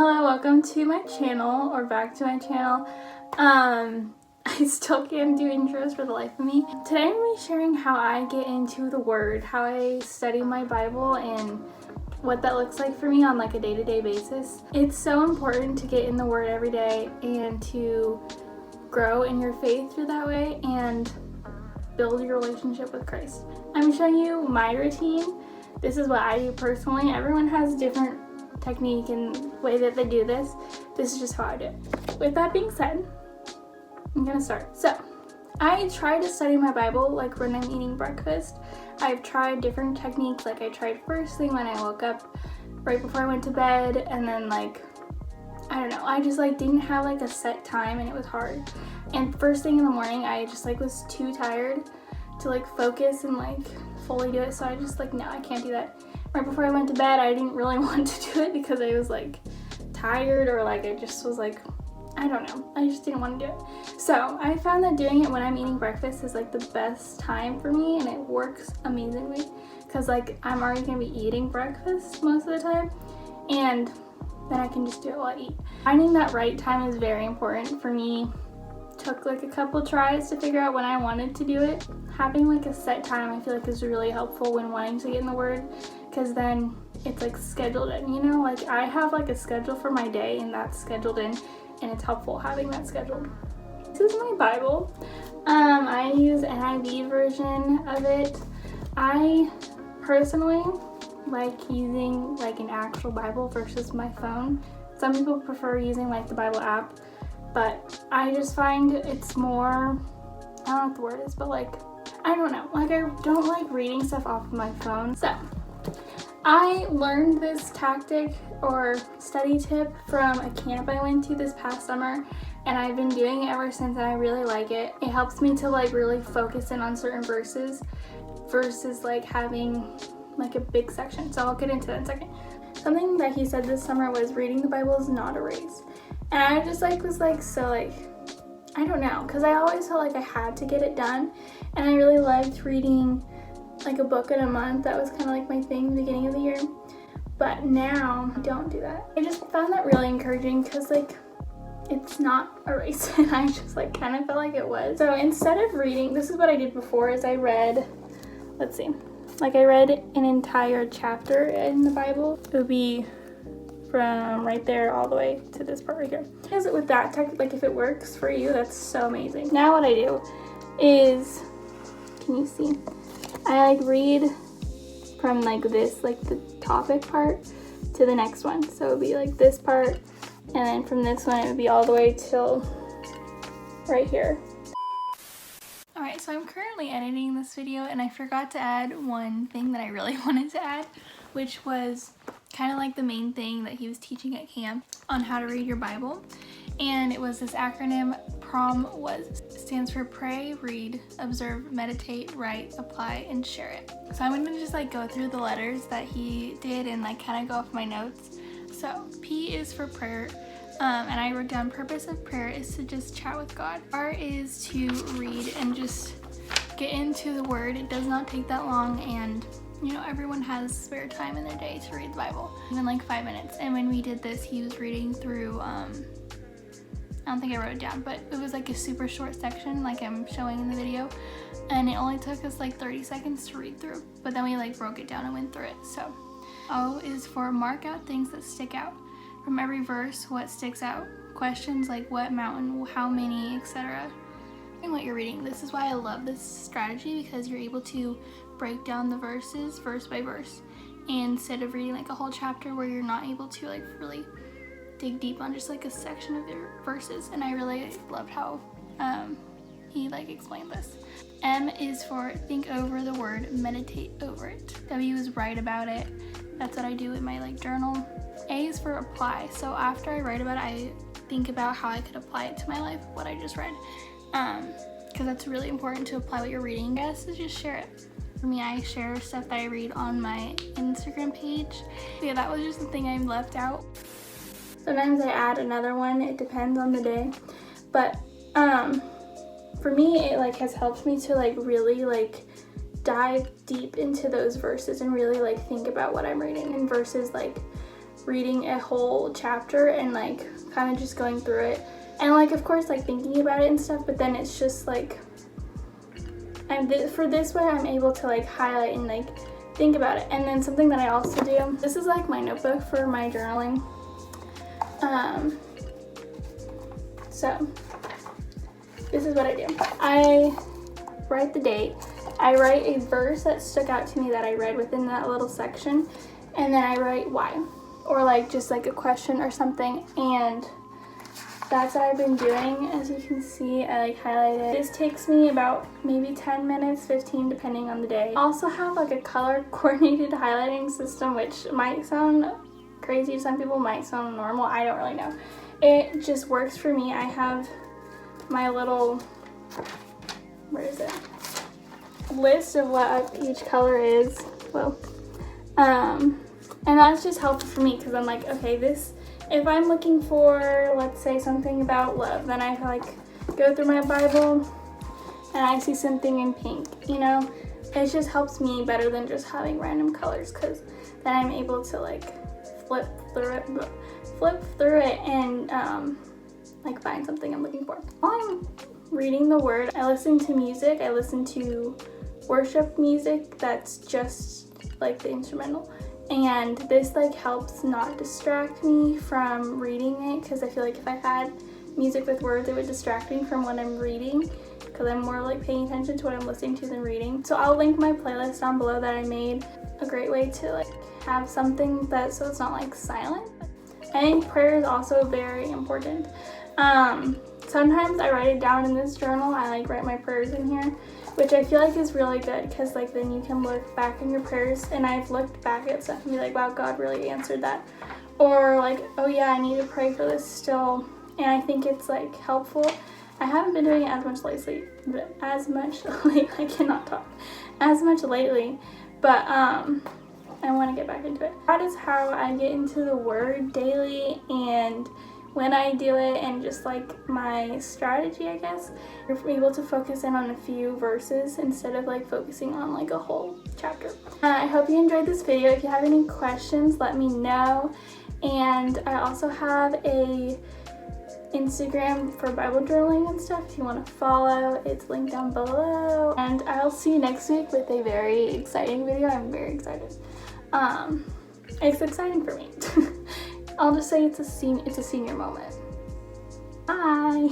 Hello, welcome to my channel, or back to my channel. I still can't do intros for the life of me. Today I'm going to be sharing how I get into the Word, how I study my Bible, and what that looks like for me on like a day-to-day basis. It's so important to get in the Word every day and to grow in your faith through that way and build your relationship with Christ. I'm showing you my routine. This is what I do personally. Everyone has different technique and way that they do this. This is just how I do it. With that being said, I'm gonna start. So I try to study my Bible like when I'm eating breakfast. I've tried different techniques, like I tried first thing when I woke up, right before I went to bed, and then like I don't know, I just like didn't have like a set time and it was hard. And first thing in the morning I just like was too tired to like focus and like fully do it, so I just like, no, I can't do that. Right before I went to bed, I didn't really want to do it because I was like tired, or like I just was like, I don't know, I just didn't want to do it. So I found that doing it when I'm eating breakfast is like the best time for me, and it works amazingly because like I'm already gonna be eating breakfast most of the time, and then I can just do it while I eat. Finding that right time is very important for me. Took like a couple tries to figure out when I wanted to do it. Having like a set time I feel like is really helpful when wanting to get in the Word, because then it's like scheduled in, you know, like I have like a schedule for my day and that's scheduled in, and it's helpful having that scheduled. This is my Bible. I use NIV version of it. I personally like using like an actual Bible versus my phone. Some people prefer using like the Bible app, but I just find it's more, I don't know what the word is, but like, I don't know, like I don't like reading stuff off of my phone. So I learned this tactic or study tip from a camp I went to this past summer, and I've been doing it ever since, and I really like it. It helps me to like really focus in on certain verses versus like having like a big section. So I'll get into that in a second. Something that he said this summer was reading the Bible is not a race. And I just like was like, so like, I don't know, because I always felt like I had to get it done, and I really liked reading like a book in a month. That was kind of like my thing at the beginning of the year, but now I don't do that. I just found that really encouraging because like it's not a race, and I just like kind of felt like it was. So instead of reading, this is what I did before, is I read, let's see, like I read an entire chapter in the Bible. It would be from right there all the way to this part right here. Because with that tech, like if it works for you, that's so amazing. Now what I do is, can you see? I like read from like this, like the topic part to the next one. So it would be like this part, and then from this one it would be all the way till right here. Alright, so I'm currently editing this video, and I forgot to add one thing that I really wanted to add, which was kind of like the main thing that he was teaching at camp on how to read your Bible. And it was this acronym. PROM stands for pray, read, observe, meditate, write, apply, and share it. So I'm gonna just like go through the letters that he did and like kind of go off my notes. So P is for prayer, and I wrote down purpose of prayer is to just chat with God. R is to read and just get into the Word. It does not take that long, and you know, everyone has spare time in their day to read the Bible, even like 5 minutes. And when we did this, he was reading through, I don't think I wrote it down, but it was like a super short section like I'm showing in the video, and it only took us like 30 seconds to read through, but then we like broke it down and went through it. So O is for mark out things that stick out. From every verse, what sticks out? Questions like what mountain, how many, etc. And what you're reading. This is why I love this strategy, because you're able to break down the verses verse by verse, instead of reading like a whole chapter where you're not able to like really dig deep on just like a section of your verses. And I really loved how he like explained this. M is for think over the Word, meditate over it. W is write about it. That's what I do in my like journal. A is for apply. So after I write about it, I think about how I could apply it to my life, what I just read, because that's really important to apply what you're reading. I guess is just share it. For me, I share stuff that I read on my Instagram page. But yeah, that was just the thing I left out. Sometimes I add another one, it depends on the day. But for me, it like has helped me to like really like dive deep into those verses and really like think about what I'm reading, and versus like reading a whole chapter and like kind of just going through it and like of course like thinking about it and stuff, but then it's just like for this way I'm able to like highlight and like think about it. And then something that I also do, this is like my notebook for my journaling. So this is what I do. I write the date. I write a verse that stuck out to me that I read within that little section, and then I write why, or like just like a question or something, and that's what I've been doing. As you can see, I like highlighted. This takes me about maybe 10 minutes, 15 depending on the day. I also have like a color coordinated highlighting system, which might sound crazy to some people, might sound normal, I don't really know. It just works for me. I have my little, where is it, list of what each color is. Whoa. And that's just helpful for me because I'm like, okay, this, if I'm looking for, let's say, something about love, then I like go through my Bible and I see something in pink, you know? It just helps me better than just having random colors, because then I'm able to like flip through it and like find something I'm looking for. While I'm reading the word, I listen to music. I listen to worship music that's just like the instrumental. And this like helps not distract me from reading it, because I feel like if I had music with words, it would distract me from what I'm reading, because I'm more like paying attention to what I'm listening to than reading. So I'll link my playlist down below that I made. A great way to like have something that, so it's not like silent. I think prayer is also very important. Sometimes I write it down in this journal. I like write my prayers in here, which I feel like is really good, because like then you can look back in your prayers, and I've looked back at stuff and be like, wow, God really answered that, or like, oh yeah, I need to pray for this still. And I think it's like helpful. I haven't been doing it as much lately, but I cannot talk as much lately, but I want to get back into it. That is how I get into the word daily, and when I do it, and just like my strategy, I guess. You're able to focus in on a few verses instead of like focusing on like a whole chapter. I hope you enjoyed this video. If you have any questions, let me know. And I also have a Instagram for Bible journaling and stuff if you want to follow. It's linked down below. And I'll see you next week with a very exciting video. I'm very excited. It's exciting for me. I'll just say it's a senior moment. Bye.